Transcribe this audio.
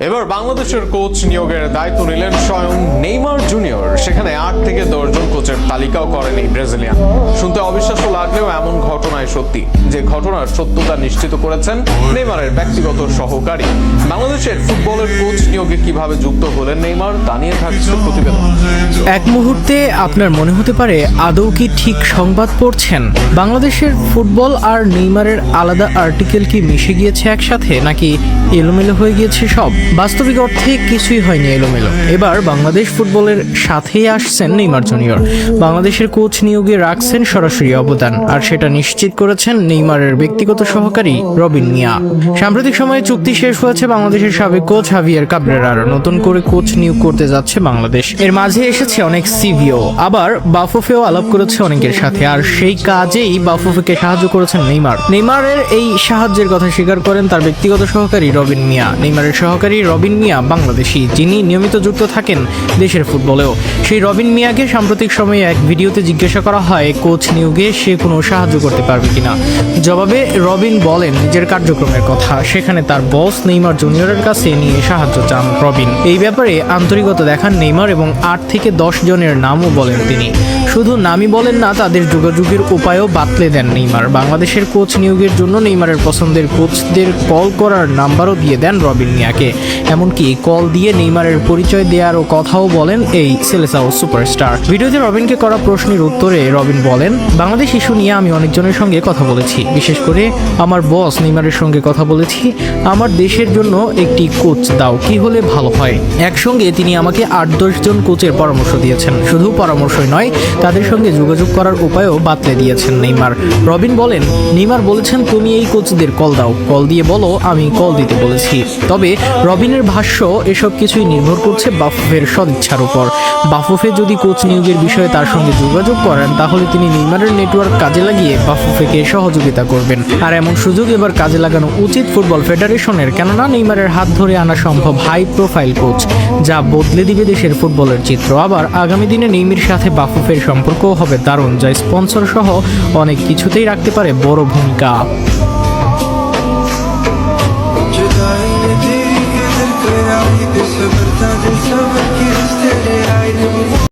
এবার বাংলাদেশের কোচ নিয়োগের দায়িত্ব নিলেন স্বয়ং নেইমার জুনিয়র। সেখানে 8 থেকে 10 জন কোচের তালিকাও করেন এই ব্রাজিলিয়ান। শুনতে অবিশ্বাস্য লাগলেও এমন ঘটনায় সত্যি, যে ঘটনার সত্যতা নিশ্চিত করেছেন নেইমারের ব্যক্তিগত সহকারী। বাংলাদেশের ফুটবলের কোচ নিয়োগে কিভাবে যুক্ত হলেন নেইমার, তা নিয়ে থাকছে প্রতিবেদন। এক মুহূর্তে আপনার মনে হতে পারে আদৌ কি ঠিক সংবাদ পড়ছেন? বাংলাদেশের ফুটবল আর নেইমারের আলাদা আর্টিকেল কি মিশে গিয়েছে একসাথে, নাকি এলোমেলো হয়ে গিয়েছে সব? বাস্তবিক অর্থে কিছুই হয়নি এলোমেলো। এবার বাংলাদেশ ফুটবলের সাথেই আসছেন নেইমার জুনিয়র। বাংলাদেশের কোচ নিয়োগে রাখছেন সরাসরি অবদান, আর সেটা নিশ্চিত করেছেন নেইমারের ব্যক্তিগত সহকারী রবিন মিয়া। সাম্প্রতিক সময়ে চুক্তি শেষ হয়েছে বাংলাদেশের সাবেক কোচ হাভিয়ের কাবরেরার। নতুন করে কোচ নিয়োগ করতে যাচ্ছে বাংলাদেশ। এর মাঝে এসেছে অনেক সিভিও, আবার বাফুফেও আলাপ করেছে অনেকের সাথে, আর সেই কাজেই বাফুফেকে সাহায্য করেছেন নেইমার। নেইমারের এই সাহায্যের কথা স্বীকার করেন তার ব্যক্তিগত সহকারী রবিন মিয়া। নেইমারের সহকারী রবিন মিয়া বাংলাদেশি, যিনি নিয়মিত যুক্ত থাকেন দেশের ফুটবলেও। সেই রবিন মিয়াকে সাম্প্রতিক সময়ে এক ভিডিওতে জিজ্ঞাসা করা হয় কোচ নিয়োগে সে কোনো সাহায্য করতে পারবে কিনা। জবাবে রবিন বলেন নিজের কার্যক্রমের কথা। সেখানে তার বস নেইমার জুনিয়রের কাছে নিয়ে সাহায্য চান রবিন। এই ব্যাপারে আন্তরিকতা দেখান নেইমার এবং 8 থেকে 10 জনের নামও বলেন তিনি। শুধু নামই বলেন না, তাদের যোগাযোগের উপায়ও বাতলে দেন নেইমার। বাংলাদেশের কোচ নিয়োগের জন্য নেইমারের পছন্দের কোচদের কল করার নাম্বারও দিয়ে দেন রবিন মিয়াকে। এমনকি কল দিয়ে নেইমারের পরিচয় দেওয়ারও কথাও বলেন এই সেলেসাও সুপারস্টার। ভিডিওতে রবিনকে করা প্রশ্নের উত্তরে রবিন বলেন, বাংলাদেশ ইস্যু নিয়ে আমি অনেকজনের সঙ্গে কথা বলেছি, বিশেষ করে আমার বস নেইমারের সঙ্গে কথা বলেছি। আমার দেশের জন্য একটি কোচ দাও, কি হলে ভালো হয়। একসঙ্গে তিনি আমাকে 8-10 জন কোচের পরামর্শ দিয়েছেন। শুধু পরামর্শই নয়, তাদের সঙ্গে যোগাযোগ করার উপায়ও বাতলে দিয়েছেন নেইমার। রবিন বলেন, নেইমার বলেছেন তুমি এই কোচদের কল দাও, কল দিয়ে বলো আমি কল দিতে বলেছি। তবে রবিনের ভাষ্য, এসব কিছুই নির্ভর করছে বাফুফের সদিচ্ছার উপর। বাফুফে যদি কোচ নিয়োগের বিষয়ে তার সঙ্গে যোগাযোগ করেন, তাহলে তিনি নেইমারের নেটওয়ার্ক কাজে লাগিয়ে বাফুফেকে সহযোগিতা করবেন। আর এমন সুযোগ এবার কাজে লাগানো উচিত ফুটবল ফেডারেশনের, কেননা নেইমারের হাত ধরে আনা সম্ভব হাই প্রোফাইল কোচ, যা বদলে দিবে দেশের ফুটবলের চিত্র। আবার আগামী দিনে নেইমির সাথে বাফুফের সম্পর্কও হবে দারুণ, যা স্পন্সর সহ অনেক কিছুতেই রাখতে পারে বড় ভূমিকা। जुदाई ने तेरी कदर कराई, ते सबर दा दिल सबर